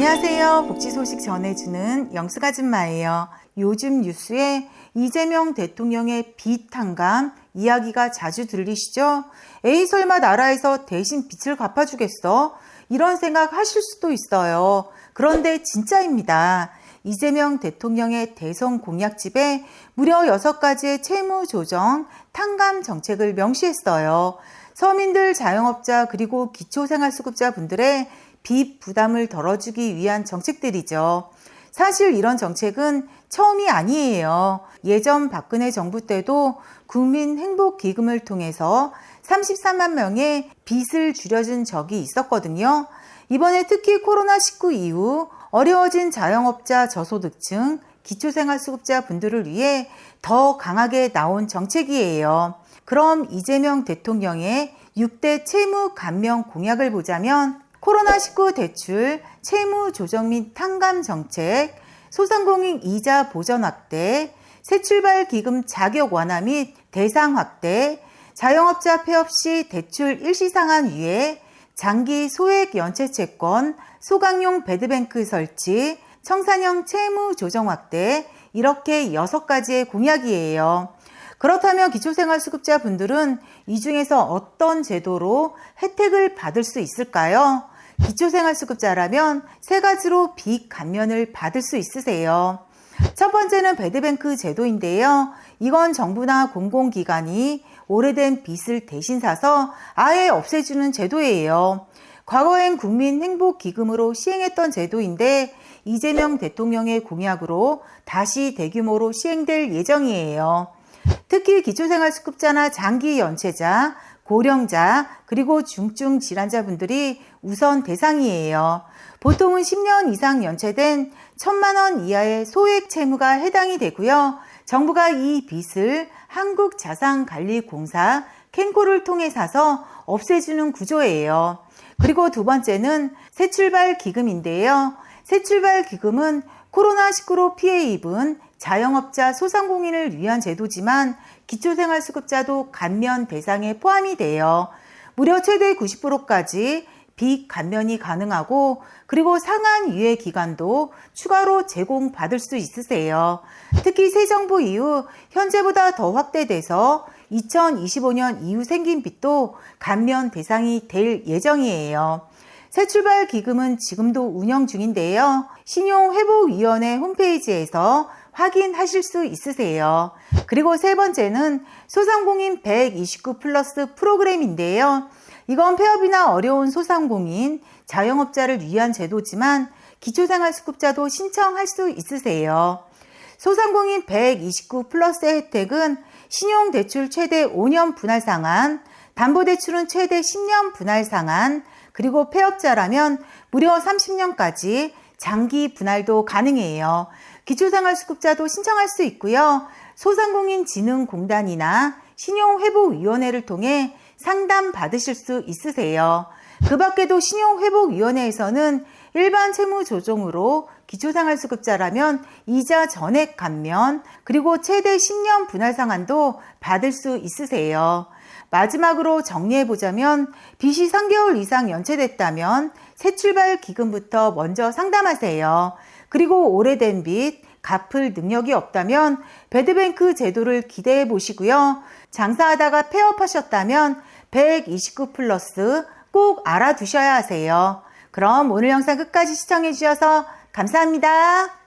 안녕하세요. 복지 소식 전해주는 영수아줌마예요. 요즘 뉴스에 이재명 대통령의 빚 탕감 이야기가 자주 들리시죠? 에이 설마 나라에서 대신 빚을 갚아주겠어? 이런 생각 하실 수도 있어요. 그런데 진짜입니다. 이재명 대통령의 대선 공약집에 무려 6가지의 채무조정, 탕감 정책을 명시했어요. 서민들, 자영업자 그리고 기초생활수급자 분들의 빚 부담을 덜어주기 위한 정책들이죠. 사실 이런 정책은 처음이 아니에요. 예전 박근혜 정부 때도 국민행복기금을 통해서 33만 명의 빚을 줄여준 적이 있었거든요. 이번에 특히 코로나19 이후 어려워진 자영업자, 저소득층, 기초생활수급자 분들을 위해 더 강하게 나온 정책이에요. 그럼 이재명 대통령의 6대 채무 감면 공약을 보자면 코로나19 대출, 채무 조정 및 탕감 정책, 소상공인 이자 보전 확대, 새출발 기금 자격 완화 및 대상 확대, 자영업자 폐업 시 대출 일시상한 유예, 장기 소액 연체 채권, 소각용 배드뱅크 설치, 청산형 채무 조정 확대, 이렇게 6가지의 공약이에요. 그렇다면 기초생활수급자 분들은 이 중에서 어떤 제도로 혜택을 받을 수 있을까요? 기초생활수급자라면 3가지로 빚 감면을 받을 수 있으세요. 첫 번째는 배드뱅크 제도인데요. 이건 정부나 공공기관이 오래된 빚을 대신 사서 아예 없애주는 제도예요. 과거엔 국민행복기금으로 시행했던 제도인데 이재명 대통령의 공약으로 다시 대규모로 시행될 예정이에요. 특히 기초생활수급자나 장기 연체자, 고령자, 그리고 중증 질환자분들이 우선 대상이에요. 보통은 10년 이상 연체된 1,000만 원 이하의 소액 채무가 해당이 되고요. 정부가 이 빚을 한국자산관리공사 캔코를 통해 사서 없애주는 구조예요. 그리고 두 번째는 새출발 기금인데요. 새출발 기금은 코로나19로 피해 입은 자영업자, 소상공인을 위한 제도지만 기초생활수급자도 감면 대상에 포함이 돼요. 무려 최대 90%까지 빚 감면이 가능하고 그리고 상한 유예 기간도 추가로 제공받을 수 있으세요. 특히 새 정부 이후 현재보다 더 확대돼서 2025년 이후 생긴 빚도 감면 대상이 될 예정이에요. 새출발 기금은 지금도 운영 중인데요. 신용회복위원회 홈페이지에서 확인하실 수 있으세요. 그리고 세 번째는 소상공인 129 플러스 프로그램인데요. 이건 폐업이나 어려운 소상공인, 자영업자를 위한 제도지만 기초생활수급자도 신청할 수 있으세요. 소상공인 129 플러스의 혜택은 신용대출 최대 5년 분할 상한, 담보대출은 최대 10년 분할 상한, 그리고 폐업자라면 무려 30년까지 장기 분할도 가능해요. 기초생활수급자도 신청할 수 있고요. 소상공인진흥공단이나 신용회복위원회를 통해 상담 받으실 수 있으세요. 그 밖에도 신용회복위원회에서는 일반 채무조정으로 기초생활수급자라면 이자 전액 감면, 그리고 최대 10년 분할 상환도 받을 수 있으세요. 마지막으로 정리해보자면 빚이 3개월 이상 연체됐다면 새출발 기금부터 먼저 상담하세요. 그리고 오래된 빚, 갚을 능력이 없다면 배드뱅크 제도를 기대해 보시고요. 장사하다가 폐업하셨다면 129 플러스 꼭 알아두셔야 하세요. 그럼 오늘 영상 끝까지 시청해 주셔서 감사합니다.